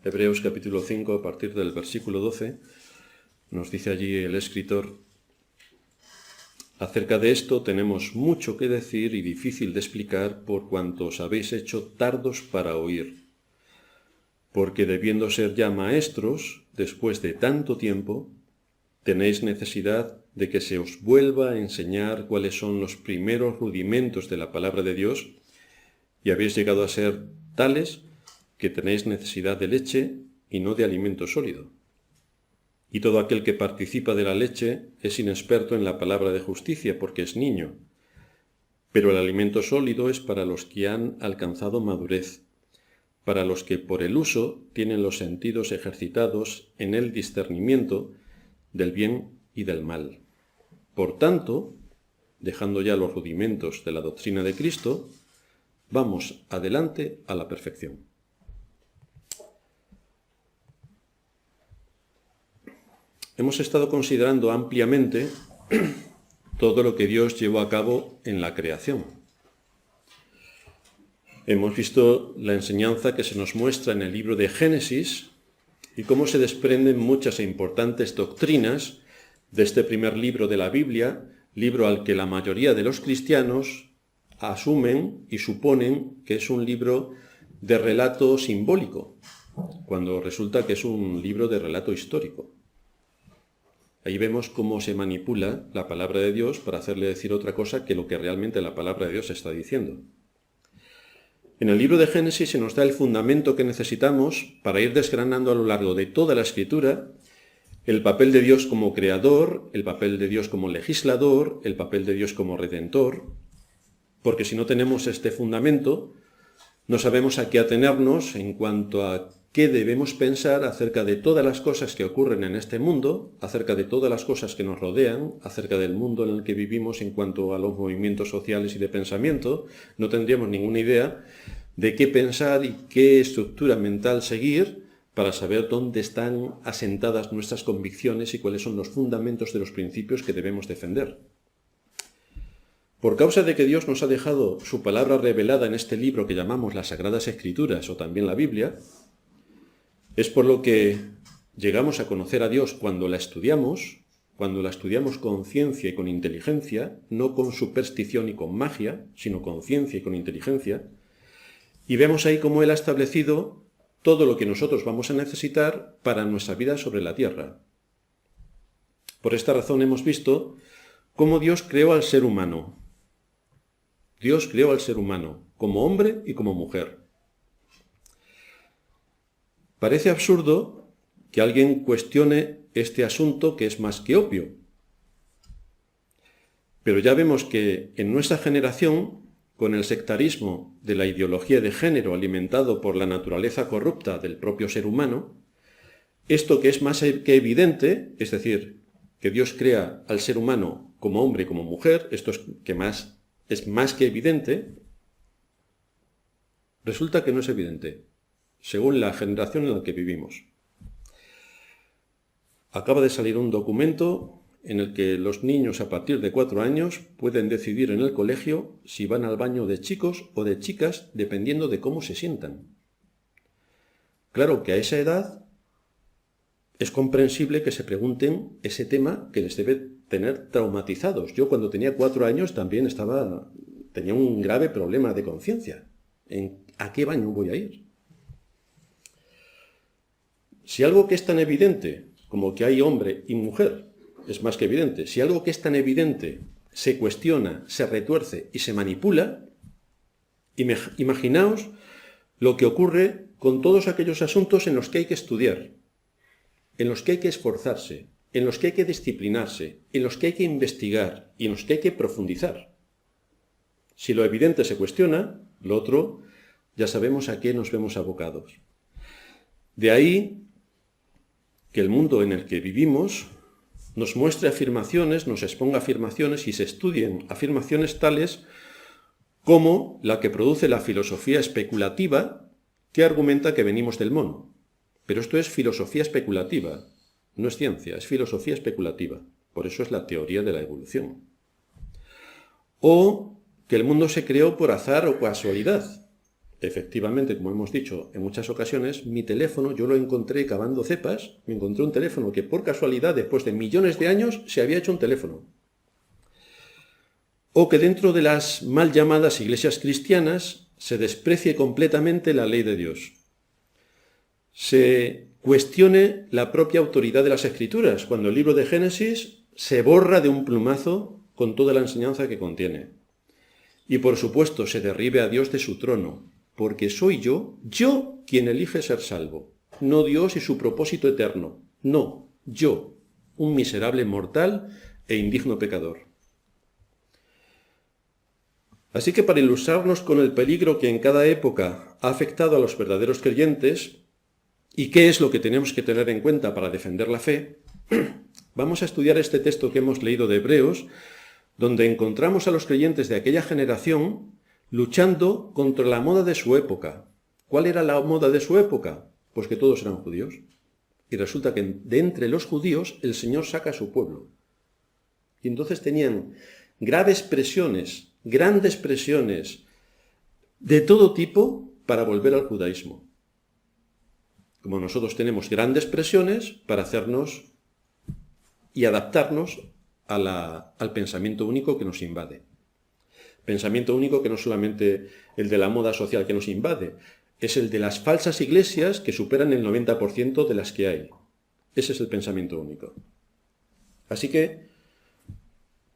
Hebreos capítulo 5, a partir del versículo 12, nos dice allí el escritor: acerca de esto tenemos mucho que decir y difícil de explicar por cuanto os habéis hecho tardos para oír. Porque debiendo ser ya maestros, después de tanto tiempo, tenéis necesidad de que se os vuelva a enseñar cuáles son los primeros rudimentos de la palabra de Dios, y habéis llegado a ser tales que tenéis necesidad de leche y no de alimento sólido. Y todo aquel que participa de la leche es inexperto en la palabra de justicia, porque es niño. Pero el alimento sólido es para los que han alcanzado madurez, para los que por el uso tienen los sentidos ejercitados en el discernimiento del bien y del mal. Por tanto, dejando ya los rudimentos de la doctrina de Cristo, vamos adelante a la perfección. Hemos estado considerando ampliamente todo lo que Dios llevó a cabo en la creación. Hemos visto la enseñanza que se nos muestra en el libro de Génesis y cómo se desprenden muchas e importantes doctrinas de este primer libro de la Biblia, libro al que la mayoría de los cristianos asumen y suponen que es un libro de relato simbólico, cuando resulta que es un libro de relato histórico. Ahí vemos cómo se manipula la palabra de Dios para hacerle decir otra cosa que lo que realmente la palabra de Dios está diciendo. En el libro de Génesis se nos da el fundamento que necesitamos para ir desgranando a lo largo de toda la Escritura el papel de Dios como creador, el papel de Dios como legislador, el papel de Dios como redentor, porque si no tenemos este fundamento, no sabemos a qué atenernos en cuanto a qué debemos pensar acerca de todas las cosas que ocurren en este mundo, acerca de todas las cosas que nos rodean, acerca del mundo en el que vivimos en cuanto a los movimientos sociales y de pensamiento. No tendríamos ninguna idea de qué pensar y qué estructura mental seguir para saber dónde están asentadas nuestras convicciones y cuáles son los fundamentos de los principios que debemos defender. Por causa de que Dios nos ha dejado su palabra revelada en este libro que llamamos las Sagradas Escrituras o también la Biblia, es por lo que llegamos a conocer a Dios cuando la estudiamos con ciencia y con inteligencia, no con superstición y con magia, sino con ciencia y con inteligencia, y vemos ahí cómo Él ha establecido todo lo que nosotros vamos a necesitar para nuestra vida sobre la tierra. Por esta razón hemos visto cómo Dios creó al ser humano. Dios creó al ser humano como hombre y como mujer. Parece absurdo que alguien cuestione este asunto que es más que obvio. Pero ya vemos que en nuestra generación, con el sectarismo de la ideología de género alimentado por la naturaleza corrupta del propio ser humano, esto que es más que evidente, es decir, que Dios crea al ser humano como hombre y como mujer, esto es más que evidente, resulta que no es evidente, según la generación en la que vivimos. Acaba de salir un documento en el que los niños a partir de 4 años pueden decidir en el colegio si van al baño de chicos o de chicas dependiendo de cómo se sientan. Claro que a esa edad es comprensible que se pregunten ese tema que les debe tener traumatizados. Yo cuando tenía 4 años también tenía un grave problema de conciencia. ¿A qué baño voy a ir? Si algo que es tan evidente como que hay hombre y mujer es más que evidente, si algo que es tan evidente se cuestiona, se retuerce y se manipula, imaginaos lo que ocurre con todos aquellos asuntos en los que hay que estudiar, en los que hay que esforzarse, en los que hay que disciplinarse, en los que hay que investigar y en los que hay que profundizar. Si lo evidente se cuestiona, lo otro ya sabemos a qué nos vemos abocados. De ahí que el mundo en el que vivimos nos muestre afirmaciones, nos exponga afirmaciones y se estudien afirmaciones tales como la que produce la filosofía especulativa que argumenta que venimos del mono. Pero esto es filosofía especulativa, no es ciencia, es filosofía especulativa. Por eso es la teoría de la evolución. O que el mundo se creó por azar o casualidad. efectivamente, como hemos dicho en muchas ocasiones, mi teléfono yo lo encontré cavando cepas, me encontré un teléfono que por casualidad, después de millones de años, se había hecho un teléfono. O que dentro de las mal llamadas iglesias cristianas se desprecie completamente la ley de Dios. Se cuestione la propia autoridad de las Escrituras, cuando el libro de Génesis se borra de un plumazo con toda la enseñanza que contiene. Y por supuesto se derribe a Dios de su trono, porque soy yo quien elige ser salvo, no Dios y su propósito eterno, no, yo, un miserable mortal e indigno pecador. Así que para ilustrarnos con el peligro que en cada época ha afectado a los verdaderos creyentes y qué es lo que tenemos que tener en cuenta para defender la fe, vamos a estudiar este texto que hemos leído de Hebreos, donde encontramos a los creyentes de aquella generación luchando contra la moda de su época. ¿Cuál era la moda de su época? Pues que todos eran judíos. Y resulta que de entre los judíos el Señor saca a su pueblo. Y entonces tenían grandes presiones de todo tipo para volver al judaísmo. Como nosotros tenemos grandes presiones para hacernos y adaptarnos al pensamiento único que nos invade. Pensamiento único que no es solamente el de la moda social que nos invade, es el de las falsas iglesias que superan el 90% de las que hay. Ese es el pensamiento único. Así que,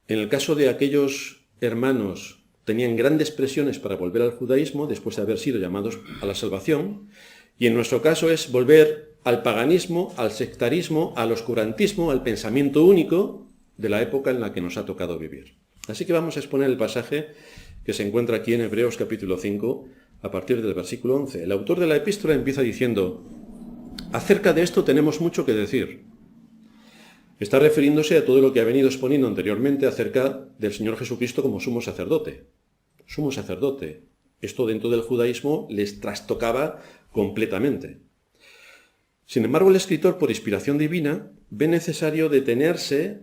en el caso de aquellos hermanos tenían grandes presiones para volver al judaísmo después de haber sido llamados a la salvación, y en nuestro caso es volver al paganismo, al sectarismo, al oscurantismo, al pensamiento único de la época en la que nos ha tocado vivir. Así que vamos a exponer el pasaje que se encuentra aquí en Hebreos capítulo 5, a partir del versículo 11. El autor de la epístola empieza diciendo: acerca de esto tenemos mucho que decir. Está refiriéndose a todo lo que ha venido exponiendo anteriormente acerca del Señor Jesucristo como sumo sacerdote. Sumo sacerdote. Esto dentro del judaísmo les trastocaba completamente. Sin embargo, el escritor, por inspiración divina, ve necesario detenerse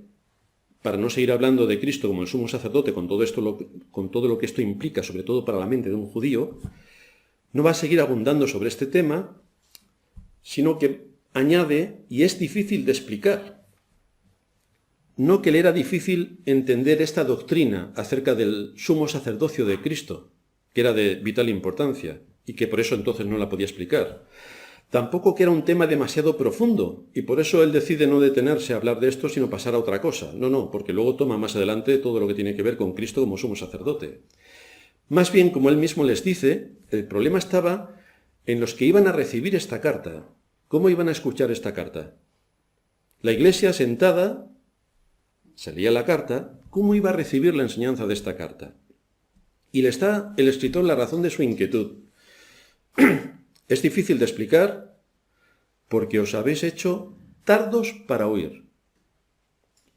para no seguir hablando de Cristo como el sumo sacerdote con todo lo que esto implica, sobre todo para la mente de un judío. No va a seguir abundando sobre este tema, sino que añade, y es difícil de explicar, no que le era difícil entender esta doctrina acerca del sumo sacerdocio de Cristo, que era de vital importancia, y que por eso entonces no la podía explicar. Tampoco que era un tema demasiado profundo, y por eso él decide no detenerse a hablar de esto, sino pasar a otra cosa. No, porque luego toma más adelante todo lo que tiene que ver con Cristo como sumo sacerdote. Más bien, como él mismo les dice, el problema estaba en los que iban a recibir esta carta. ¿Cómo iban a escuchar esta carta? La iglesia sentada, se leía la carta, ¿cómo iba a recibir la enseñanza de esta carta? Y le está el escritor la razón de su inquietud. Es difícil de explicar porque os habéis hecho tardos para oír.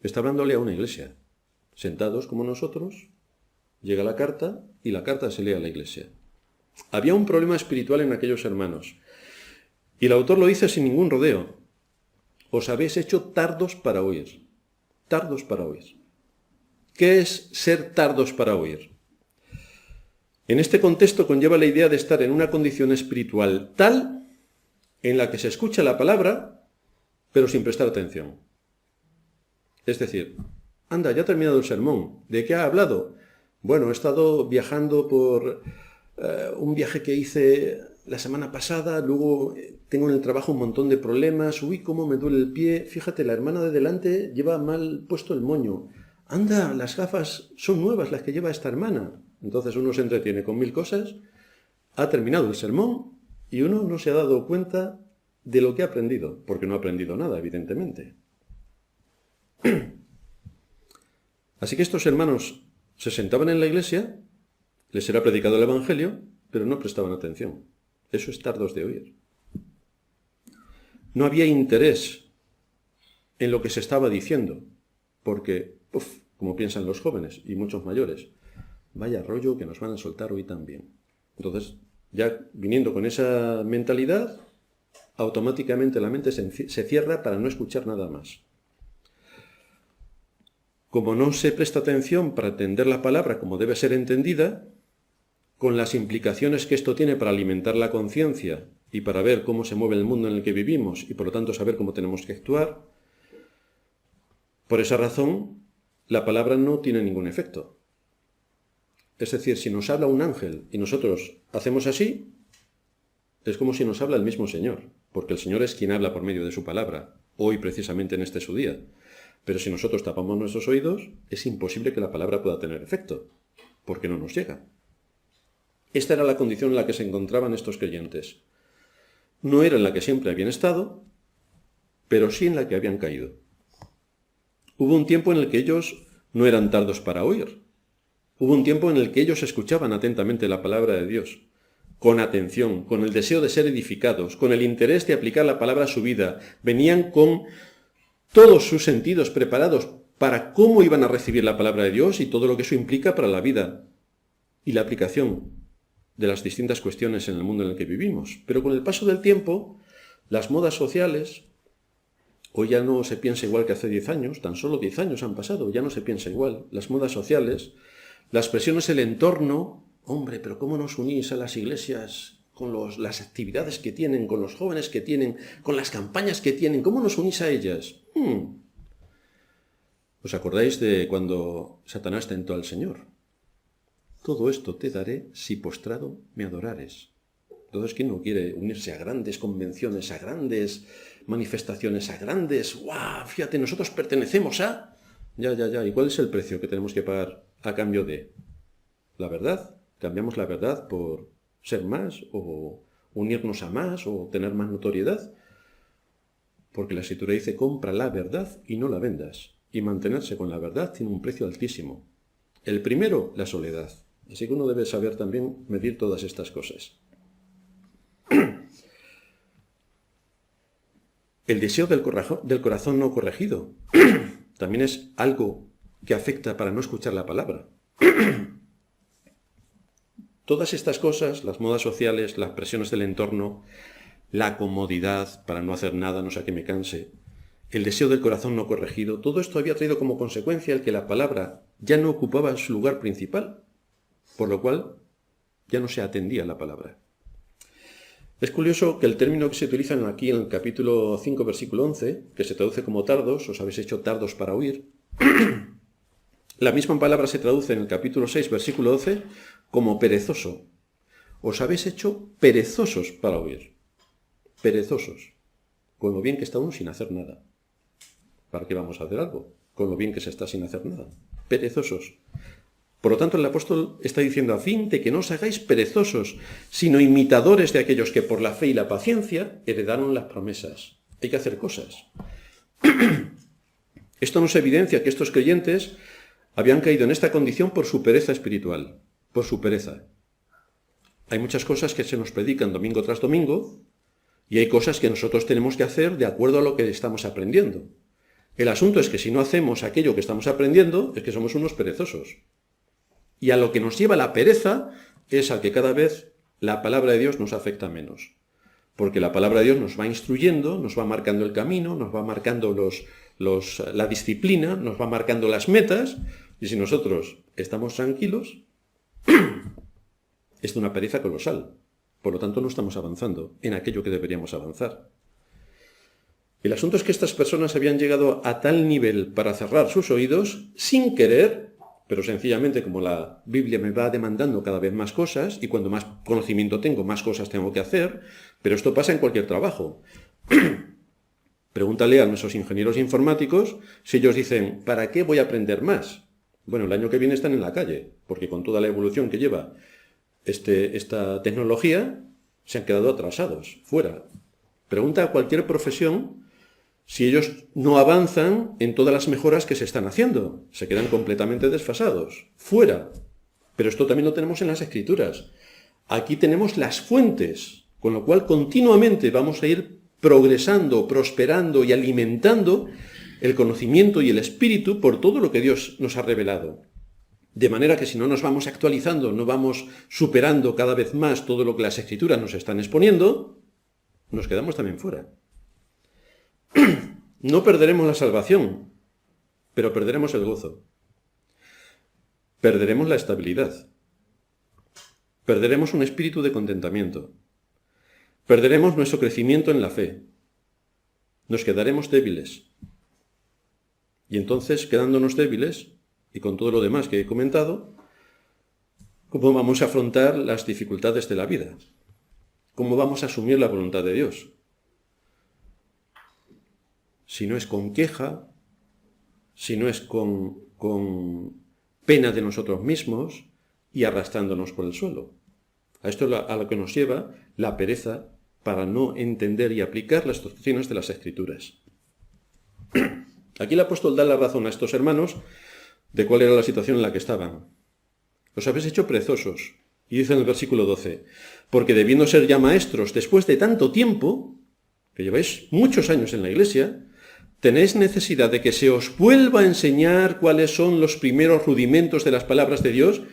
Está hablándole a una iglesia. Sentados como nosotros, llega la carta y la carta se lee a la iglesia. Había un problema espiritual en aquellos hermanos. Y el autor lo dice sin ningún rodeo. Os habéis hecho tardos para oír. Tardos para oír. ¿Qué es ser tardos para oír? En este contexto conlleva la idea de estar en una condición espiritual tal en la que se escucha la palabra, pero sin prestar atención. Es decir, anda, ya ha terminado el sermón. ¿De qué ha hablado? Bueno, he estado viajando por un viaje que hice la semana pasada, luego tengo en el trabajo un montón de problemas, uy, cómo me duele el pie, fíjate, la hermana de delante lleva mal puesto el moño. Anda, las gafas son nuevas las que lleva esta hermana. Entonces uno se entretiene con 1000 cosas, ha terminado el sermón y uno no se ha dado cuenta de lo que ha aprendido, porque no ha aprendido nada, evidentemente. Así que estos hermanos se sentaban en la iglesia, les era predicado el Evangelio, pero no prestaban atención. Eso es tardos de oír. No había interés en lo que se estaba diciendo, porque, como piensan los jóvenes y muchos mayores, vaya rollo que nos van a soltar hoy también. Entonces, ya viniendo con esa mentalidad, automáticamente la mente se cierra para no escuchar nada más. Como no se presta atención para entender la palabra como debe ser entendida, con las implicaciones que esto tiene para alimentar la conciencia y para ver cómo se mueve el mundo en el que vivimos y por lo tanto saber cómo tenemos que actuar, por esa razón la palabra no tiene ningún efecto. Es decir, si nos habla un ángel y nosotros hacemos así, es como si nos habla el mismo Señor, porque el Señor es quien habla por medio de su palabra, hoy precisamente en este su día. Pero si nosotros tapamos nuestros oídos, es imposible que la palabra pueda tener efecto, porque no nos llega. Esta era la condición en la que se encontraban estos creyentes. No era en la que siempre habían estado, pero sí en la que habían caído. Hubo un tiempo en el que ellos no eran tardos para oír. Hubo un tiempo en el que ellos escuchaban atentamente la palabra de Dios, con atención, con el deseo de ser edificados, con el interés de aplicar la palabra a su vida. Venían con todos sus sentidos preparados para cómo iban a recibir la palabra de Dios y todo lo que eso implica para la vida y la aplicación de las distintas cuestiones en el mundo en el que vivimos. Pero con el paso del tiempo, las modas sociales, hoy ya no se piensa igual que hace 10 años, tan solo 10 años han pasado, ya no se piensa igual. Las modas sociales, las presiones del entorno, hombre, pero ¿cómo nos unís a las iglesias con las actividades que tienen, con los jóvenes que tienen, con las campañas que tienen? ¿Cómo nos unís a ellas? ¿Os acordáis de cuando Satanás tentó al Señor? Todo esto te daré si postrado me adorares. Entonces, ¿quién no quiere unirse a grandes convenciones, a grandes manifestaciones, a grandes... ¡Guau! Fíjate, nosotros pertenecemos a... Ya. ¿Y cuál es el precio que tenemos que pagar a cambio de la verdad? ¿Cambiamos la verdad por ser más o unirnos a más o tener más notoriedad? Porque la Escritura dice, compra la verdad y no la vendas. Y mantenerse con la verdad tiene un precio altísimo. El primero, la soledad. Así que uno debe saber también medir todas estas cosas. El deseo del corazón no corregido también es algo que afecta para no escuchar la palabra. Todas estas cosas, las modas sociales, las presiones del entorno, la comodidad para no hacer nada, no sea que me canse, el deseo del corazón no corregido, todo esto había traído como consecuencia el que la palabra ya no ocupaba su lugar principal, por lo cual ya no se atendía a la palabra. Es curioso que el término que se utiliza aquí en el capítulo 5, versículo 11, que se traduce como tardos, os habéis hecho tardos para oír, la misma palabra se traduce en el capítulo 6, versículo 12, como perezoso. Os habéis hecho perezosos para oír. Perezosos. Con lo bien que está uno sin hacer nada. ¿Para qué vamos a hacer algo? Con lo bien que se está sin hacer nada. Perezosos. Por lo tanto, el apóstol está diciendo, a fin de que no os hagáis perezosos, sino imitadores de aquellos que por la fe y la paciencia heredaron las promesas. Hay que hacer cosas. Esto nos evidencia que estos creyentes habían caído en esta condición por su pereza espiritual, por su pereza. Hay muchas cosas que se nos predican domingo tras domingo y hay cosas que nosotros tenemos que hacer de acuerdo a lo que estamos aprendiendo. El asunto es que si no hacemos aquello que estamos aprendiendo, es que somos unos perezosos. Y a lo que nos lleva la pereza es a que cada vez la palabra de Dios nos afecta menos. Porque la palabra de Dios nos va instruyendo, nos va marcando el camino, nos va marcando la disciplina, nos va marcando las metas, y si nosotros estamos tranquilos, es de una pereza colosal. Por lo tanto, no estamos avanzando en aquello que deberíamos avanzar. El asunto es que estas personas habían llegado a tal nivel para cerrar sus oídos sin querer, pero sencillamente como la Biblia me va demandando cada vez más cosas y cuando más conocimiento tengo, más cosas tengo que hacer, pero esto pasa en cualquier trabajo. Pregúntale a nuestros ingenieros informáticos si ellos dicen, ¿para qué voy a aprender más? Bueno, el año que viene están en la calle, porque con toda la evolución que lleva esta tecnología, se han quedado atrasados, fuera. Pregunta a cualquier profesión si ellos no avanzan en todas las mejoras que se están haciendo. Se quedan completamente desfasados, fuera. Pero esto también lo tenemos en las Escrituras. Aquí tenemos las fuentes, con lo cual continuamente vamos a ir progresando, prosperando y alimentando el conocimiento y el espíritu por todo lo que Dios nos ha revelado. De manera que si no nos vamos actualizando, no vamos superando cada vez más todo lo que las Escrituras nos están exponiendo, nos quedamos también fuera. No perderemos la salvación, pero perderemos el gozo. Perderemos la estabilidad. perderemos un espíritu de contentamiento, perderemos nuestro crecimiento en la fe, nos quedaremos débiles. Y entonces, quedándonos débiles, y con todo lo demás que he comentado, ¿cómo vamos a afrontar las dificultades de la vida? ¿Cómo vamos a asumir la voluntad de Dios? Si no es con queja, si no es con pena de nosotros mismos y arrastrándonos por el suelo. A esto es a lo que nos lleva la pereza para no entender y aplicar las doctrinas de las Escrituras. Aquí el apóstol da la razón a estos hermanos de cuál era la situación en la que estaban. Os habéis hecho perezosos. Y dice en el versículo 12, porque debiendo ser ya maestros después de tanto tiempo, que lleváis muchos años en la iglesia, tenéis necesidad de que se os vuelva a enseñar cuáles son los primeros rudimentos de las palabras de Dios,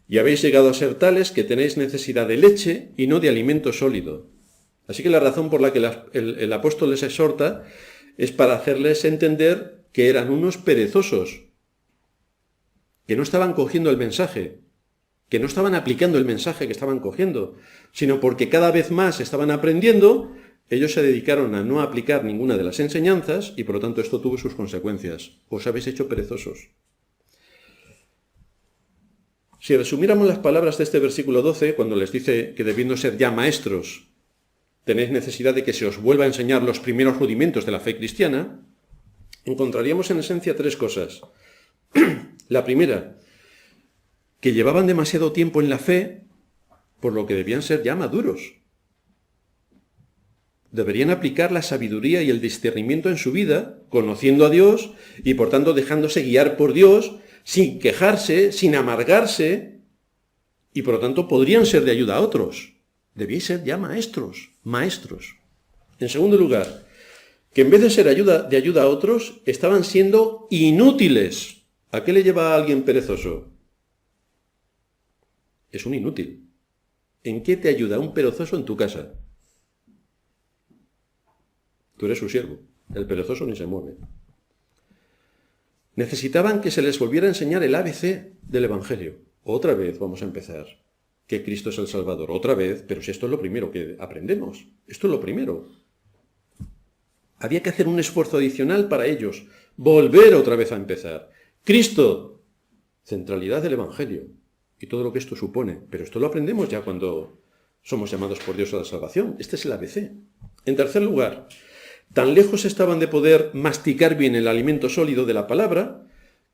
y habéis llegado a ser tales que tenéis necesidad de leche y no de alimento sólido. Así que la razón por la que el apóstol les exhorta es para hacerles entender que eran unos perezosos, que no estaban cogiendo el mensaje, que no estaban aplicando el mensaje que estaban cogiendo, sino porque cada vez más estaban aprendiendo, ellos se dedicaron a no aplicar ninguna de las enseñanzas y por lo tanto esto tuvo sus consecuencias. Os habéis hecho perezosos. Si resumiéramos las palabras de este versículo 12, cuando les dice que debiendo ser ya maestros, tenéis necesidad de que se os vuelva a enseñar los primeros rudimentos de la fe cristiana, encontraríamos en esencia tres cosas. La primera, que llevaban demasiado tiempo en la fe, por lo que debían ser ya maduros. Deberían aplicar la sabiduría y el discernimiento en su vida, conociendo a Dios y por tanto dejándose guiar por Dios, sin quejarse, sin amargarse, y por lo tanto podrían ser de ayuda a otros. Debíais ser ya maestros. En segundo lugar, que en vez de ser de ayuda a otros, estaban siendo inútiles. ¿A qué le lleva a alguien perezoso? Es un inútil. ¿En qué te ayuda un perezoso en tu casa? Tú eres su siervo. El perezoso ni se mueve. Necesitaban que se les volviera a enseñar el ABC del Evangelio. Otra vez vamos a empezar. Que Cristo es el Salvador. Otra vez, pero si esto es lo primero que aprendemos. Esto es lo primero. Había que hacer un esfuerzo adicional para ellos. Volver otra vez a empezar. Cristo. Centralidad del Evangelio. Y todo lo que esto supone. Pero esto lo aprendemos ya cuando somos llamados por Dios a la salvación. Este es el ABC. En tercer lugar, tan lejos estaban de poder masticar bien el alimento sólido de la palabra,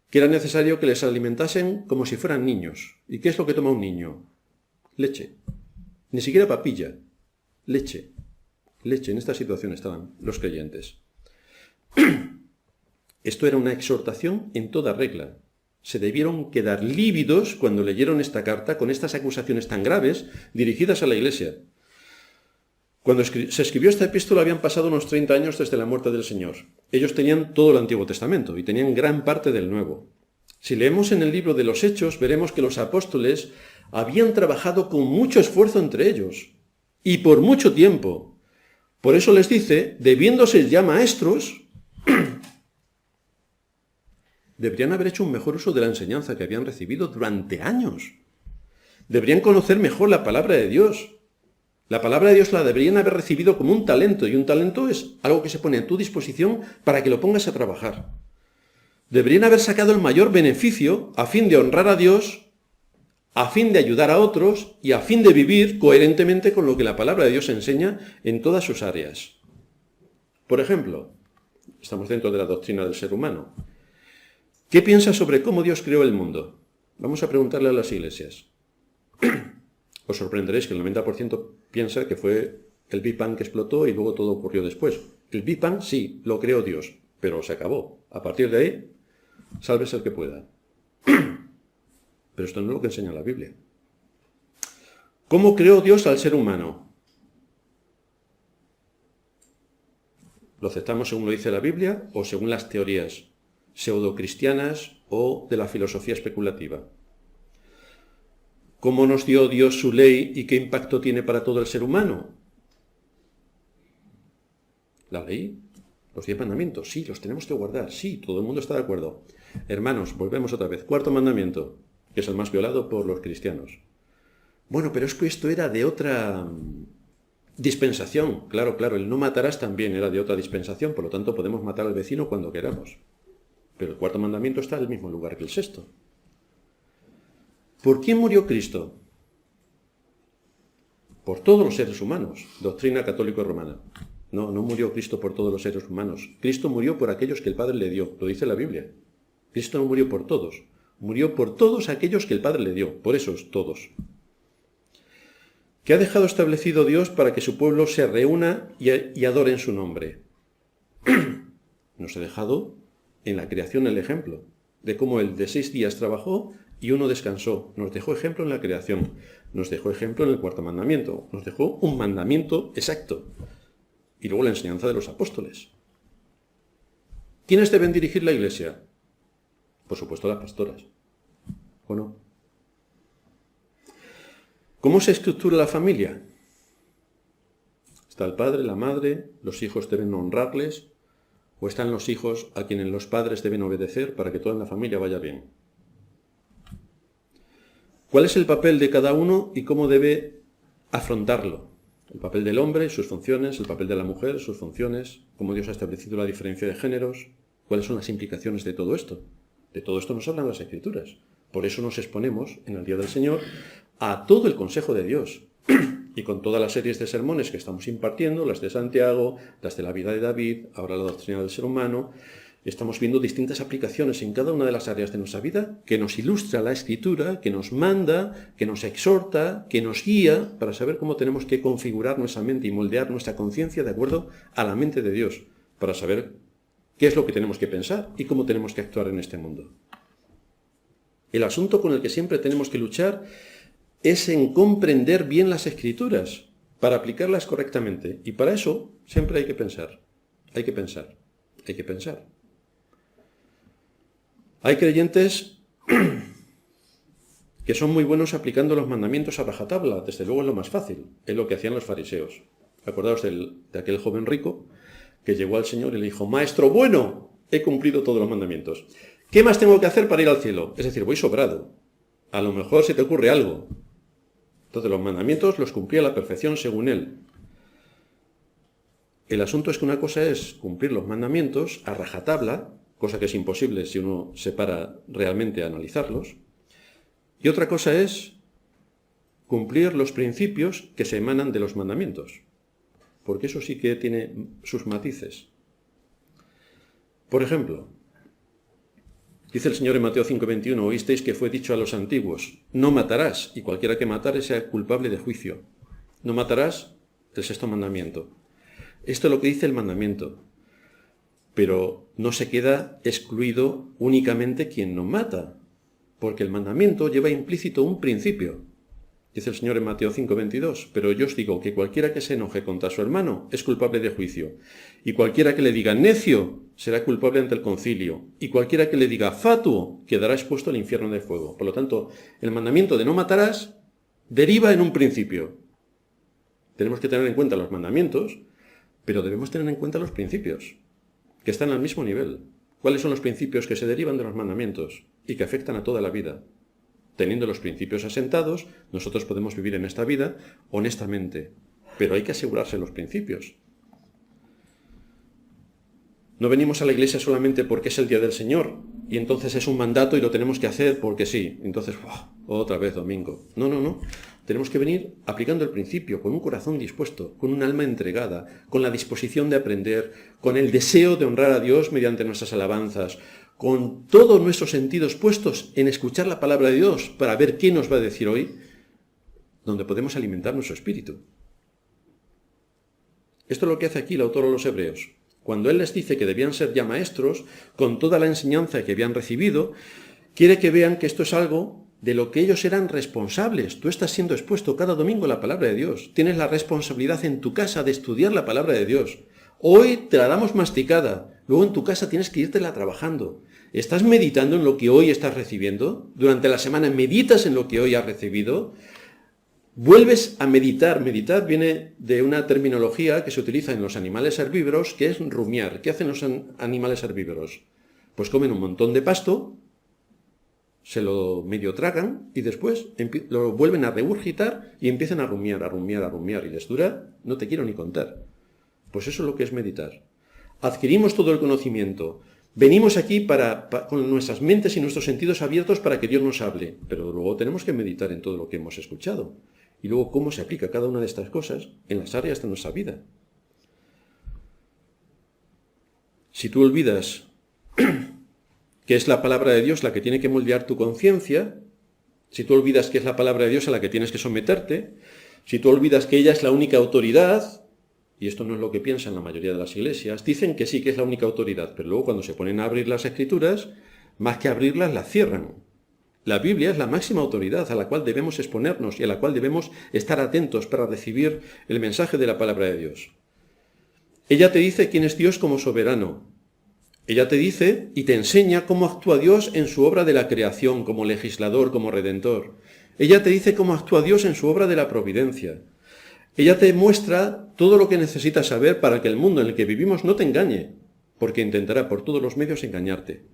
que era necesario que les alimentasen como si fueran niños. ¿Y qué es lo que toma un niño? Leche. Ni siquiera papilla. Leche. Leche. En esta situación estaban los creyentes. Esto era una exhortación en toda regla. Se debieron quedar lívidos cuando leyeron esta carta con estas acusaciones tan graves dirigidas a la Iglesia. Cuando se escribió esta epístola habían pasado unos 30 años desde la muerte del Señor. Ellos tenían todo el Antiguo Testamento y tenían gran parte del Nuevo. Si leemos en el libro de los Hechos, veremos que los apóstoles habían trabajado con mucho esfuerzo entre ellos y por mucho tiempo. Por eso les dice, debiéndose ya maestros, deberían haber hecho un mejor uso de la enseñanza que habían recibido durante años. Deberían conocer mejor la palabra de Dios. La palabra de Dios la deberían haber recibido como un talento, y un talento es algo que se pone a tu disposición para que lo pongas a trabajar. Deberían haber sacado el mayor beneficio a fin de honrar a Dios, a fin de ayudar a otros y a fin de vivir coherentemente con lo que la palabra de Dios enseña en todas sus áreas. Por ejemplo, estamos dentro de la doctrina del ser humano. ¿Qué piensas sobre cómo Dios creó el mundo? Vamos a preguntarle a las iglesias. Os sorprenderéis que el 90% piensa que fue el Big Bang que explotó y luego todo ocurrió después. El Big Bang sí, lo creó Dios, pero se acabó. A partir de ahí, sálvese el que pueda. Pero esto no es lo que enseña la Biblia. ¿Cómo creó Dios al ser humano? ¿Lo aceptamos según lo dice la Biblia o según las teorías pseudocristianas o de la filosofía especulativa? ¿Cómo nos dio Dios su ley y qué impacto tiene para todo el ser humano? La ley, los 10 mandamientos, sí, los tenemos que guardar, sí, todo el mundo está de acuerdo. Hermanos, volvemos otra vez. Cuarto mandamiento, que es el más violado por los cristianos. Bueno, pero es que esto era de otra dispensación. Claro, el no matarás también era de otra dispensación, por lo tanto podemos matar al vecino cuando queramos. Pero el cuarto mandamiento está en el mismo lugar que el sexto. ¿Por quién murió Cristo? Por todos los seres humanos, doctrina católico-romana. No murió Cristo por todos los seres humanos. Cristo murió por aquellos que el Padre le dio, lo dice la Biblia. Cristo no murió por todos, murió por todos aquellos que el Padre le dio, por esos todos. ¿Qué ha dejado establecido Dios para que su pueblo se reúna y adore en su nombre? Nos ha dejado en la creación el ejemplo de cómo Él de 6 días trabajó y uno descansó. Nos dejó ejemplo en la creación, nos dejó ejemplo en el cuarto mandamiento, nos dejó un mandamiento exacto. Y luego la enseñanza de los apóstoles. ¿Quiénes deben dirigir la iglesia? Por supuesto las pastoras. ¿O no? ¿Cómo se estructura la familia? Está el padre, la madre, los hijos deben honrarles, o están los hijos a quienes los padres deben obedecer para que toda la familia vaya bien. ¿Cuál es el papel de cada uno y cómo debe afrontarlo? El papel del hombre, sus funciones, el papel de la mujer, sus funciones, cómo Dios ha establecido la diferencia de géneros, cuáles son las implicaciones de todo esto. De todo esto nos hablan las Escrituras. Por eso nos exponemos en el Día del Señor a todo el consejo de Dios. Y con todas las series de sermones que estamos impartiendo, las de Santiago, las de la vida de David, ahora la doctrina del ser humano, estamos viendo distintas aplicaciones en cada una de las áreas de nuestra vida que nos ilustra la Escritura, que nos manda, que nos exhorta, que nos guía para saber cómo tenemos que configurar nuestra mente y moldear nuestra conciencia de acuerdo a la mente de Dios, para saber qué es lo que tenemos que pensar y cómo tenemos que actuar en este mundo. El asunto con el que siempre tenemos que luchar es en comprender bien las Escrituras para aplicarlas correctamente. Y para eso siempre hay que pensar. Hay creyentes que son muy buenos aplicando los mandamientos a rajatabla. Desde luego es lo más fácil. Es lo que hacían los fariseos. Acordaos de aquel joven rico que llegó al Señor y le dijo: Maestro bueno, he cumplido todos los mandamientos. ¿Qué más tengo que hacer para ir al cielo? Es decir, voy sobrado. A lo mejor se te ocurre algo. Entonces los mandamientos los cumplía a la perfección según él. El asunto es que una cosa es cumplir los mandamientos a rajatabla, cosa que es imposible si uno se para realmente a analizarlos, y otra cosa es cumplir los principios que se emanan de los mandamientos, porque eso sí que tiene sus matices. Por ejemplo, dice el Señor en Mateo 5:21, oísteis que fue dicho a los antiguos, no matarás, y cualquiera que matare sea culpable de juicio. No matarás, el sexto mandamiento. Esto es lo que dice el mandamiento, pero no se queda excluido únicamente quien no mata, porque el mandamiento lleva implícito un principio. Dice el Señor en Mateo 5:22, pero yo os digo que cualquiera que se enoje contra su hermano es culpable de juicio, y cualquiera que le diga necio será culpable ante el concilio, y cualquiera que le diga fatuo quedará expuesto al infierno de fuego. Por lo tanto, el mandamiento de no matarás deriva en un principio. Tenemos que tener en cuenta los mandamientos, pero debemos tener en cuenta los principios, que están al mismo nivel. ¿Cuáles son los principios que se derivan de los mandamientos y que afectan a toda la vida? Teniendo los principios asentados, nosotros podemos vivir en esta vida honestamente, pero hay que asegurarse los principios. No venimos a la iglesia solamente porque es el día del Señor y entonces es un mandato y lo tenemos que hacer porque sí. Entonces, otra vez domingo. No. Tenemos que venir aplicando el principio, con un corazón dispuesto, con un alma entregada, con la disposición de aprender, con el deseo de honrar a Dios mediante nuestras alabanzas, con todos nuestros sentidos puestos en escuchar la palabra de Dios para ver qué nos va a decir hoy, donde podemos alimentar nuestro espíritu. Esto es lo que hace aquí el autor a los Hebreos. Cuando él les dice que debían ser ya maestros, con toda la enseñanza que habían recibido, quiere que vean que esto es algo de lo que ellos eran responsables. Tú estás siendo expuesto cada domingo a la palabra de Dios. Tienes la responsabilidad en tu casa de estudiar la palabra de Dios. Hoy te la damos masticada, luego en tu casa tienes que írtela trabajando. ¿Estás meditando en lo que hoy estás recibiendo? Durante la semana meditas en lo que hoy has recibido. Vuelves a meditar. Meditar viene de una terminología que se utiliza en los animales herbívoros, que es rumiar. ¿Qué hacen los animales herbívoros? Pues comen un montón de pasto se lo medio tragan y después lo vuelven a regurgitar y empiezan a rumiar, y les dura, no te quiero ni contar. Pues eso es lo que es meditar. Adquirimos todo el conocimiento, venimos aquí con nuestras mentes y nuestros sentidos abiertos para que Dios nos hable, pero luego tenemos que meditar en todo lo que hemos escuchado y luego cómo se aplica cada una de estas cosas en las áreas de nuestra vida. Si tú olvidas que es la palabra de Dios la que tiene que moldear tu conciencia, si tú olvidas que es la palabra de Dios a la que tienes que someterte, si tú olvidas que ella es la única autoridad, y esto no es lo que piensan la mayoría de las iglesias, dicen que sí que es la única autoridad, pero luego cuando se ponen a abrir las Escrituras, más que abrirlas, las cierran. La Biblia es la máxima autoridad a la cual debemos exponernos y a la cual debemos estar atentos para recibir el mensaje de la palabra de Dios. Ella te dice quién es Dios como soberano. Ella te dice y te enseña cómo actúa Dios en su obra de la creación, como legislador, como redentor. Ella te dice cómo actúa Dios en su obra de la providencia. Ella te muestra todo lo que necesitas saber para que el mundo en el que vivimos no te engañe, porque intentará por todos los medios engañarte.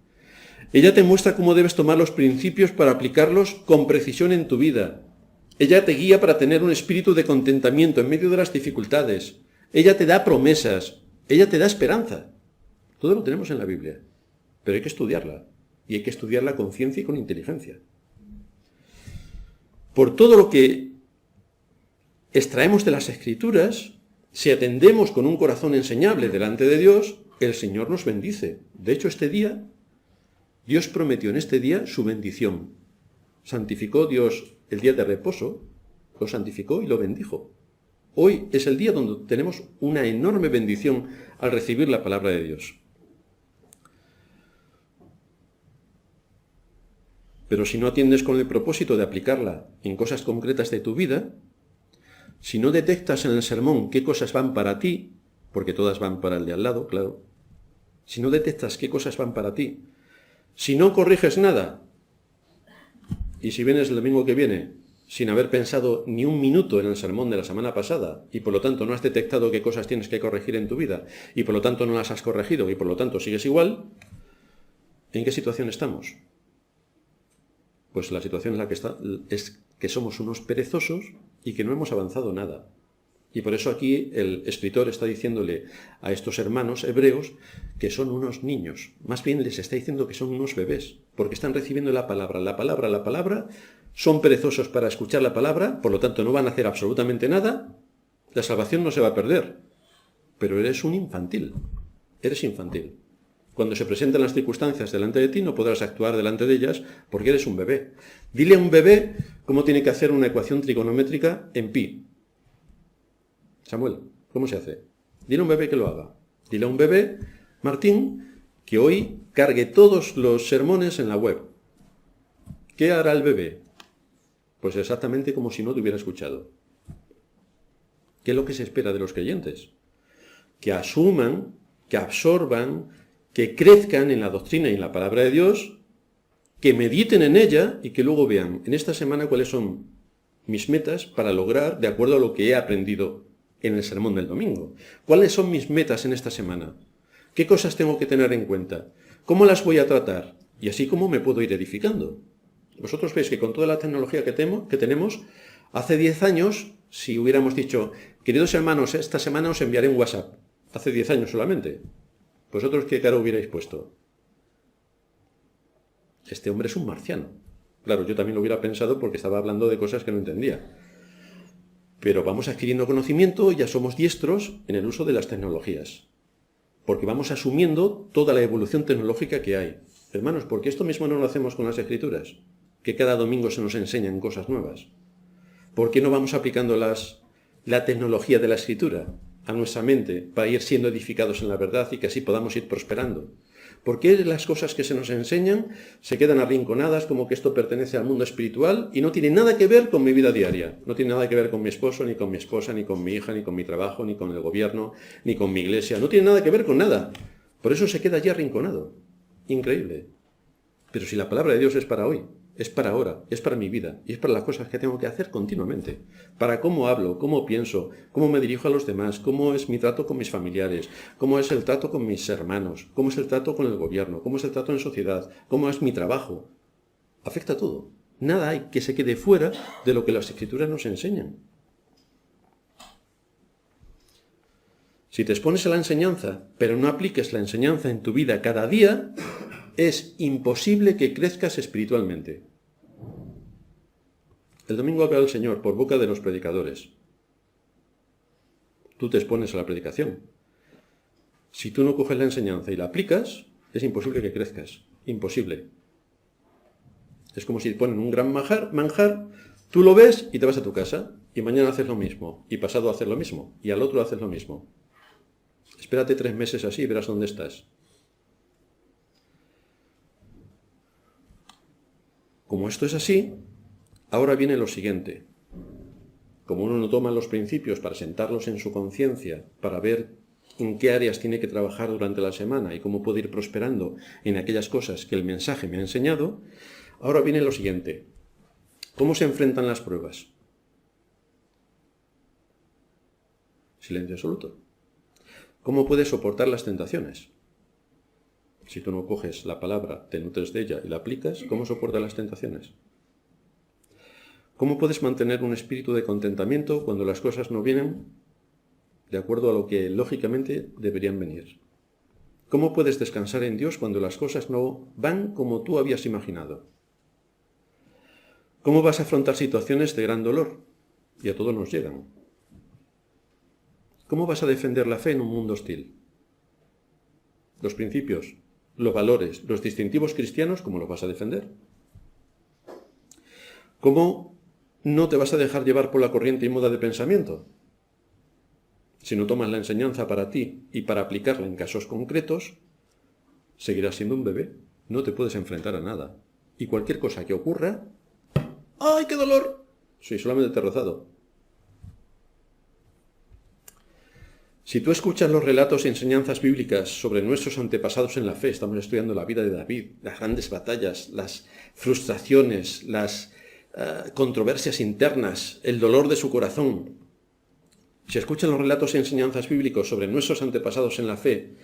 Ella te muestra cómo debes tomar los principios para aplicarlos con precisión en tu vida. Ella te guía para tener un espíritu de contentamiento en medio de las dificultades. Ella te da promesas. Ella te da esperanza. Todo lo tenemos en la Biblia, pero hay que estudiarla, y hay que estudiarla con ciencia y con inteligencia. Por todo lo que extraemos de las Escrituras, si atendemos con un corazón enseñable delante de Dios, el Señor nos bendice. De hecho, este día, Dios prometió en este día su bendición. Santificó Dios el día de reposo, lo santificó y lo bendijo. Hoy es el día donde tenemos una enorme bendición al recibir la palabra de Dios. Pero si no atiendes con el propósito de aplicarla en cosas concretas de tu vida, si no detectas en el sermón qué cosas van para ti, porque todas van para el de al lado, claro, si no detectas qué cosas van para ti, si no corriges nada, y si vienes el domingo que viene sin haber pensado ni un minuto en el sermón de la semana pasada, y por lo tanto no has detectado qué cosas tienes que corregir en tu vida, y por lo tanto no las has corregido, y por lo tanto sigues igual, ¿en qué situación estamos? Pues la situación en la que está es que somos unos perezosos y que no hemos avanzado nada. Y por eso aquí el escritor está diciéndole a estos hermanos hebreos que son unos niños. Más bien les está diciendo que son unos bebés, porque están recibiendo la palabra, son perezosos para escuchar la palabra, por lo tanto no van a hacer absolutamente nada, la salvación no se va a perder. Pero eres un infantil, eres infantil. Cuando se presenten las circunstancias delante de ti, no podrás actuar delante de ellas porque eres un bebé. Dile a un bebé cómo tiene que hacer una ecuación trigonométrica en pi. Samuel, ¿cómo se hace? Dile a un bebé que lo haga. Dile a un bebé, Martín, que hoy cargue todos los sermones en la web. ¿Qué hará el bebé? Pues exactamente como si no te hubiera escuchado. ¿Qué es lo que se espera de los creyentes? Que asuman, que absorban, que crezcan en la doctrina y en la palabra de Dios, que mediten en ella y que luego vean en esta semana cuáles son mis metas para lograr de acuerdo a lo que he aprendido en el sermón del domingo. ¿Cuáles son mis metas en esta semana? ¿Qué cosas tengo que tener en cuenta? ¿Cómo las voy a tratar? Y así como me puedo ir edificando. Vosotros veis que con toda la tecnología que tenemos, hace 10 años, si hubiéramos dicho, queridos hermanos, esta semana os enviaré un WhatsApp, hace 10 años solamente, ¿vosotros qué cara hubierais puesto? Este hombre es un marciano. Claro, yo también lo hubiera pensado porque estaba hablando de cosas que no entendía. Pero vamos adquiriendo conocimiento y ya somos diestros en el uso de las tecnologías. Porque vamos asumiendo toda la evolución tecnológica que hay. Hermanos, ¿por qué esto mismo no lo hacemos con las Escrituras? Que cada domingo se nos enseñan cosas nuevas. ¿Por qué no vamos aplicando la tecnología de la Escritura a nuestra mente para ir siendo edificados en la verdad y que así podamos ir prosperando? ¿Por qué las cosas que se nos enseñan se quedan arrinconadas como que esto pertenece al mundo espiritual y no tiene nada que ver con mi vida diaria? No tiene nada que ver con mi esposo, ni con mi esposa, ni con mi hija, ni con mi trabajo, ni con el gobierno, ni con mi iglesia. No tiene nada que ver con nada. Por eso se queda allí arrinconado. Increíble. Pero si la palabra de Dios es para hoy, es para ahora, es para mi vida y es para las cosas que tengo que hacer continuamente. Para cómo hablo, cómo pienso, cómo me dirijo a los demás, cómo es mi trato con mis familiares, cómo es el trato con mis hermanos, cómo es el trato con el gobierno, cómo es el trato en sociedad, cómo es mi trabajo. Afecta a todo. Nada hay que se quede fuera de lo que las Escrituras nos enseñan. Si te expones a la enseñanza, pero no apliques la enseñanza en tu vida cada día, es imposible que crezcas espiritualmente. El domingo habla el Señor por boca de los predicadores. Tú te expones a la predicación. Si tú no coges la enseñanza y la aplicas, es imposible que crezcas. Imposible. Es como si te ponen un gran manjar, tú lo ves y te vas a tu casa, y mañana haces lo mismo, y pasado haces lo mismo, y al otro haces lo mismo. Espérate 3 meses así y verás dónde estás. Como esto es así, ahora viene lo siguiente. Como uno no toma los principios para sentarlos en su conciencia, para ver en qué áreas tiene que trabajar durante la semana y cómo puede ir prosperando en aquellas cosas que el mensaje me ha enseñado, ahora viene lo siguiente. ¿Cómo se enfrentan las pruebas? Silencio absoluto. ¿Cómo puedes soportar las tentaciones? Si tú no coges la palabra, te nutres de ella y la aplicas, ¿cómo soportas las tentaciones? ¿Cómo puedes mantener un espíritu de contentamiento cuando las cosas no vienen de acuerdo a lo que lógicamente deberían venir? ¿Cómo puedes descansar en Dios cuando las cosas no van como tú habías imaginado? ¿Cómo vas a afrontar situaciones de gran dolor? Y a todos nos llegan. ¿Cómo vas a defender la fe en un mundo hostil? Los principios, los valores, los distintivos cristianos, ¿cómo los vas a defender? ¿Cómo no te vas a dejar llevar por la corriente y moda de pensamiento? Si no tomas la enseñanza para ti y para aplicarla en casos concretos, seguirás siendo un bebé. No te puedes enfrentar a nada. Y cualquier cosa que ocurra, ¡ay, qué dolor! Sí, solamente te he rozado. Si tú escuchas los relatos y enseñanzas bíblicas sobre nuestros antepasados en la fe, estamos estudiando la vida de David, las grandes batallas, las frustraciones, las controversias internas, el dolor de su corazón. Si escuchas los relatos y enseñanzas bíblicos sobre nuestros antepasados en la fe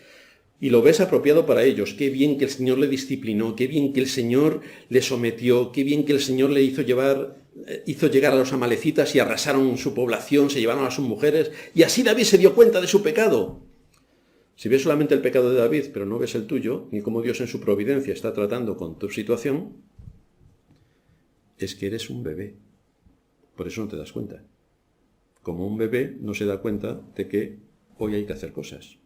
y lo ves apropiado para ellos, qué bien que el Señor le disciplinó, qué bien que el Señor le sometió, qué bien que el Señor le hizo llegar a los amalecitas y arrasaron su población, se llevaron a sus mujeres, y así David se dio cuenta de su pecado. Si ves solamente el pecado de David, pero no ves el tuyo, ni cómo Dios en su providencia está tratando con tu situación, es que eres un bebé. Por eso no te das cuenta. Como un bebé no se da cuenta de que hoy hay que hacer cosas.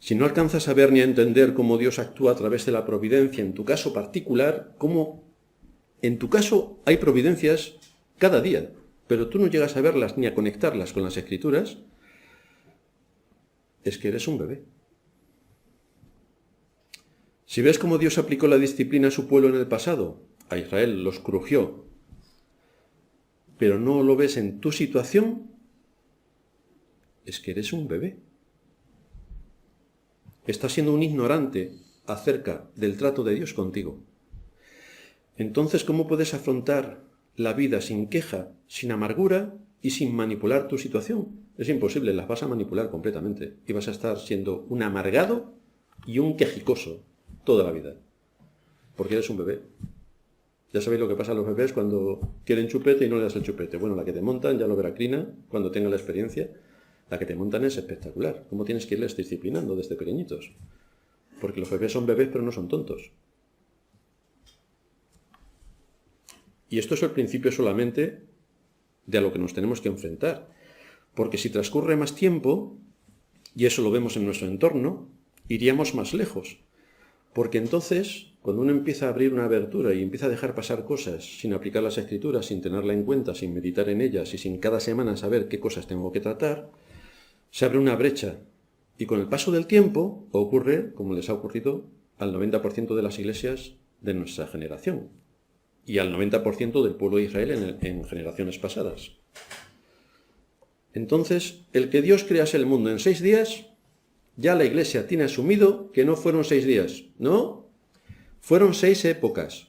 Si no alcanzas a ver ni a entender cómo Dios actúa a través de la providencia en tu caso particular, cómo en tu caso hay providencias cada día, pero tú no llegas a verlas ni a conectarlas con las Escrituras, es que eres un bebé. Si ves cómo Dios aplicó la disciplina a su pueblo en el pasado, a Israel los crujió, pero no lo ves en tu situación, es que eres un bebé. Estás siendo un ignorante acerca del trato de Dios contigo. Entonces, ¿cómo puedes afrontar la vida sin queja, sin amargura y sin manipular tu situación? Es imposible, las vas a manipular completamente y vas a estar siendo un amargado y un quejicoso toda la vida, porque eres un bebé. Ya sabéis lo que pasa a los bebés cuando quieren chupete y no le das el chupete. Bueno, la que te montan, ya lo verá Crina cuando tenga la experiencia, la que te montan es espectacular. ¿Cómo tienes que irles disciplinando desde pequeñitos? Porque los bebés son bebés pero no son tontos. Y esto es el principio solamente de a lo que nos tenemos que enfrentar. Porque si transcurre más tiempo, y eso lo vemos en nuestro entorno, iríamos más lejos. Porque entonces, cuando uno empieza a abrir una abertura y empieza a dejar pasar cosas sin aplicar las Escrituras, sin tenerla en cuenta, sin meditar en ellas y sin cada semana saber qué cosas tengo que tratar, se abre una brecha. Y con el paso del tiempo ocurre, como les ha ocurrido al 90% de las iglesias de nuestra generación y al 90% del pueblo de Israel en generaciones pasadas. Entonces, el que Dios crease el mundo en 6 días, ya la iglesia tiene asumido que no fueron 6 días, ¿no? Fueron 6 épocas.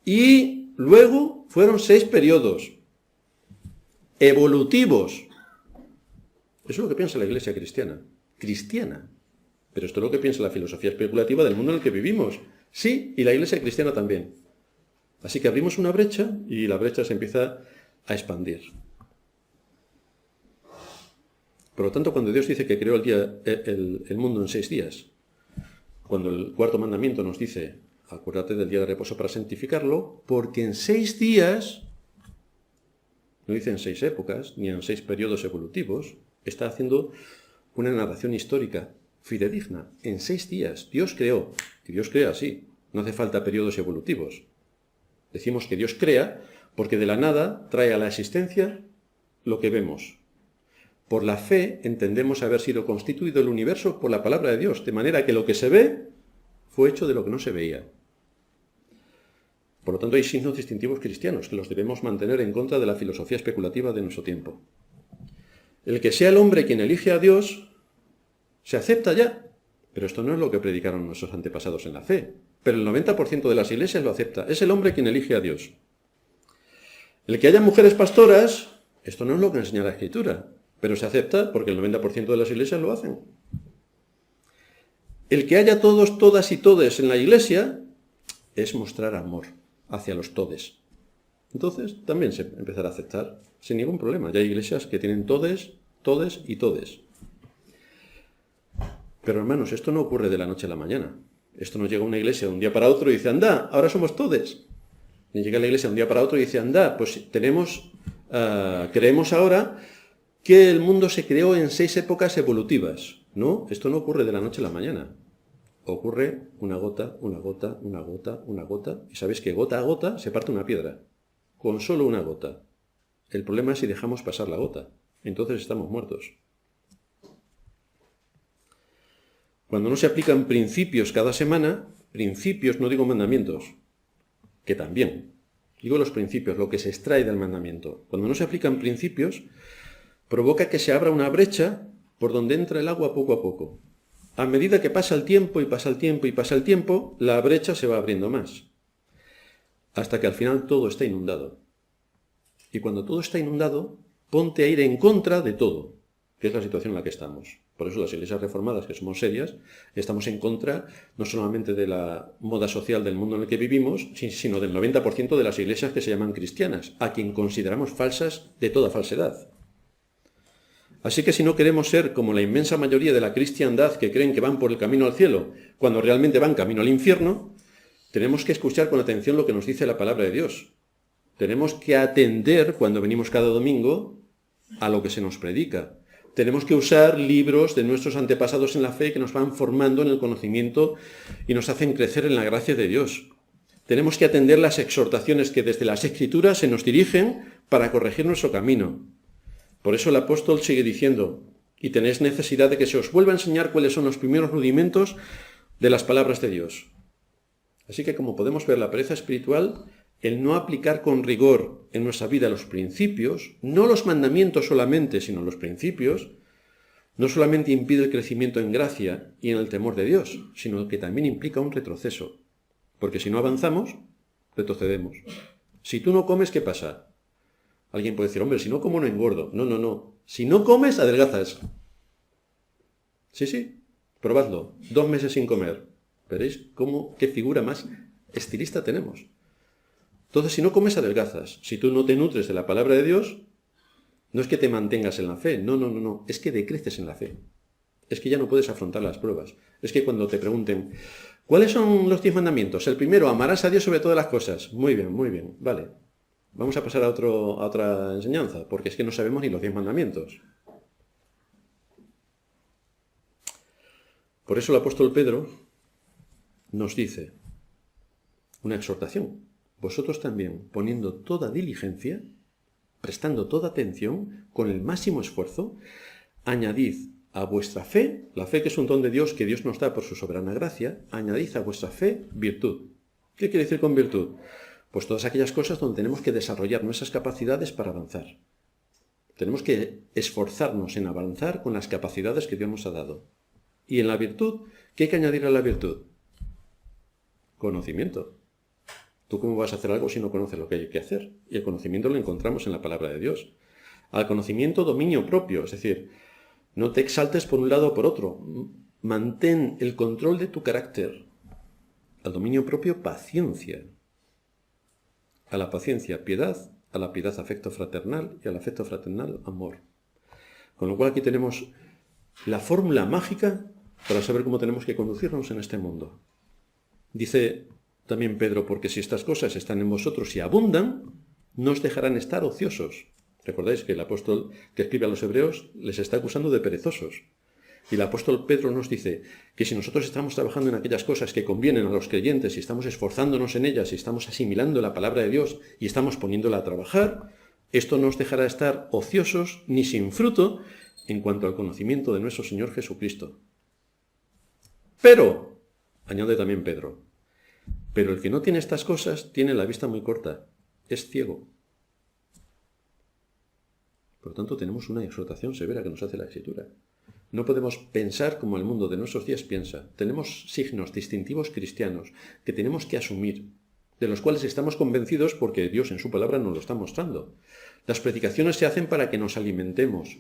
Y luego fueron 6 periodos evolutivos. Eso es lo que piensa la iglesia cristiana. Cristiana. Pero esto es lo que piensa la filosofía especulativa del mundo en el que vivimos. Sí, y la Iglesia cristiana también. Así que abrimos una brecha y la brecha se empieza a expandir. Por lo tanto, cuando Dios dice que creó el mundo en 6 días, cuando el cuarto mandamiento nos dice, acuérdate del día de reposo para santificarlo, porque en 6 días, no dice en 6 épocas, ni en 6 periodos evolutivos, está haciendo una narración histórica fidedigna. En 6 días Dios creó, que Dios crea así, no hace falta periodos evolutivos. Decimos que Dios crea porque de la nada trae a la existencia lo que vemos. Por la fe entendemos haber sido constituido el universo por la palabra de Dios, de manera que lo que se ve fue hecho de lo que no se veía. Por lo tanto, hay signos distintivos cristianos que los debemos mantener en contra de la filosofía especulativa de nuestro tiempo. El que sea el hombre quien elige a Dios, se acepta ya. Pero esto no es lo que predicaron nuestros antepasados en la fe. Pero el 90% de las iglesias lo acepta. Es el hombre quien elige a Dios. El que haya mujeres pastoras, esto no es lo que enseña la Escritura. Pero se acepta porque el 90% de las iglesias lo hacen. El que haya todos, todas y todes en la iglesia es mostrar amor hacia los todes. Entonces también se empezará a aceptar sin ningún problema. Ya hay iglesias que tienen todes, todes y todes. Pero hermanos, esto no ocurre de la noche a la mañana. Esto no llega a una iglesia de un día para otro y dice, anda, ahora somos todes. Ni llega a la iglesia de un día para otro y dice, anda, pues creemos ahora que el mundo se creó en 6 épocas evolutivas. No, esto no ocurre de la noche a la mañana. Ocurre una gota, una gota, una gota, una gota. Y sabéis que gota a gota se parte una piedra. Con solo una gota. El problema es si dejamos pasar la gota. Entonces estamos muertos. Cuando no se aplican principios cada semana, principios, no digo mandamientos, que también, digo los principios, lo que se extrae del mandamiento. Cuando no se aplican principios, provoca que se abra una brecha por donde entra el agua poco a poco. A medida que pasa el tiempo y pasa el tiempo y pasa el tiempo, la brecha se va abriendo más, hasta que al final todo está inundado. Y cuando todo está inundado, ponte a ir en contra de todo, que es la situación en la que estamos. Por eso las iglesias reformadas, que somos serias, estamos en contra no solamente de la moda social del mundo en el que vivimos, sino del 90% de las iglesias que se llaman cristianas, a quien consideramos falsas de toda falsedad. Así que si no queremos ser como la inmensa mayoría de la cristiandad que creen que van por el camino al cielo, cuando realmente van camino al infierno, tenemos que escuchar con atención lo que nos dice la palabra de Dios. Tenemos que atender, cuando venimos cada domingo, a lo que se nos predica. Tenemos que usar libros de nuestros antepasados en la fe que nos van formando en el conocimiento y nos hacen crecer en la gracia de Dios. Tenemos que atender las exhortaciones que desde las Escrituras se nos dirigen para corregir nuestro camino. Por eso el apóstol sigue diciendo, y tenéis necesidad de que se os vuelva a enseñar cuáles son los primeros rudimentos de las palabras de Dios. Así que como podemos ver, la pereza espiritual, el no aplicar con rigor en nuestra vida los principios, no los mandamientos solamente, sino los principios, no solamente impide el crecimiento en gracia y en el temor de Dios, sino que también implica un retroceso. Porque si no avanzamos, retrocedemos. Si tú no comes, ¿qué pasa? Alguien puede decir, hombre, si no como no engordo. No, no, no. Si no comes, adelgazas. Sí, probadlo. 2 meses sin comer. Veréis qué figura más estilista tenemos. Entonces, si no comes, adelgazas. Si tú no te nutres de la palabra de Dios, no es que te mantengas en la fe. No. Es que decreces en la fe. Es que ya no puedes afrontar las pruebas. Es que cuando te pregunten, ¿cuáles son los 10 mandamientos? El primero, amarás a Dios sobre todas las cosas. Muy bien, vale. Vamos a pasar a otra enseñanza, porque es que no sabemos ni los 10 mandamientos. Por eso el apóstol Pedro nos dice una exhortación. Vosotros también, poniendo toda diligencia, prestando toda atención, con el máximo esfuerzo, añadid a vuestra fe, la fe que es un don de Dios que Dios nos da por su soberana gracia, añadid a vuestra fe virtud. ¿Qué quiere decir con virtud? Pues todas aquellas cosas donde tenemos que desarrollar nuestras capacidades para avanzar. Tenemos que esforzarnos en avanzar con las capacidades que Dios nos ha dado. Y en la virtud, ¿qué hay que añadir a la virtud? Conocimiento. ¿Tú cómo vas a hacer algo si no conoces lo que hay que hacer? Y el conocimiento lo encontramos en la palabra de Dios. Al conocimiento, dominio propio. Es decir, no te exaltes por un lado o por otro. Mantén el control de tu carácter. Al dominio propio, paciencia. A la paciencia, piedad. A la piedad, afecto fraternal. Y al afecto fraternal, amor. Con lo cual aquí tenemos la fórmula mágica para saber cómo tenemos que conducirnos en este mundo. Dice también Pedro, porque si estas cosas están en vosotros y abundan, no os dejarán estar ociosos. Recordáis que el apóstol que escribe a los hebreos les está acusando de perezosos. Y el apóstol Pedro nos dice que si nosotros estamos trabajando en aquellas cosas que convienen a los creyentes y estamos esforzándonos en ellas y estamos asimilando la palabra de Dios y estamos poniéndola a trabajar, esto no os dejará estar ociosos ni sin fruto en cuanto al conocimiento de nuestro Señor Jesucristo. Pero, añade también Pedro, pero el que no tiene estas cosas tiene la vista muy corta, es ciego. Por lo tanto, tenemos una exhortación severa que nos hace la Escritura. No podemos pensar como el mundo de nuestros días piensa. Tenemos signos distintivos cristianos que tenemos que asumir, de los cuales estamos convencidos porque Dios en su palabra nos lo está mostrando. Las predicaciones se hacen para que nos alimentemos,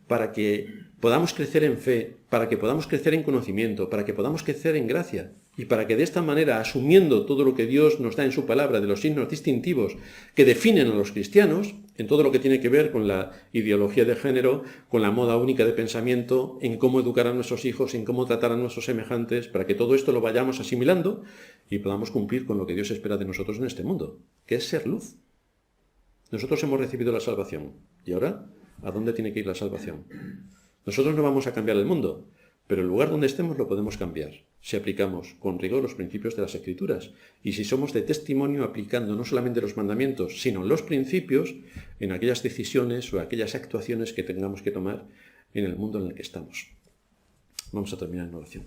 para que podamos crecer en fe, para que podamos crecer en conocimiento, para que podamos crecer en gracia y para que de esta manera, asumiendo todo lo que Dios nos da en su palabra de los signos distintivos que definen a los cristianos, en todo lo que tiene que ver con la ideología de género, con la moda única de pensamiento, en cómo educar a nuestros hijos, en cómo tratar a nuestros semejantes, para que todo esto lo vayamos asimilando y podamos cumplir con lo que Dios espera de nosotros en este mundo, que es ser luz. Nosotros hemos recibido la salvación. ¿Y ahora? ¿A dónde tiene que ir la salvación? Nosotros no vamos a cambiar el mundo, pero el lugar donde estemos lo podemos cambiar, si aplicamos con rigor los principios de las Escrituras y si somos de testimonio aplicando no solamente los mandamientos, sino los principios en aquellas decisiones o aquellas actuaciones que tengamos que tomar en el mundo en el que estamos. Vamos a terminar en oración.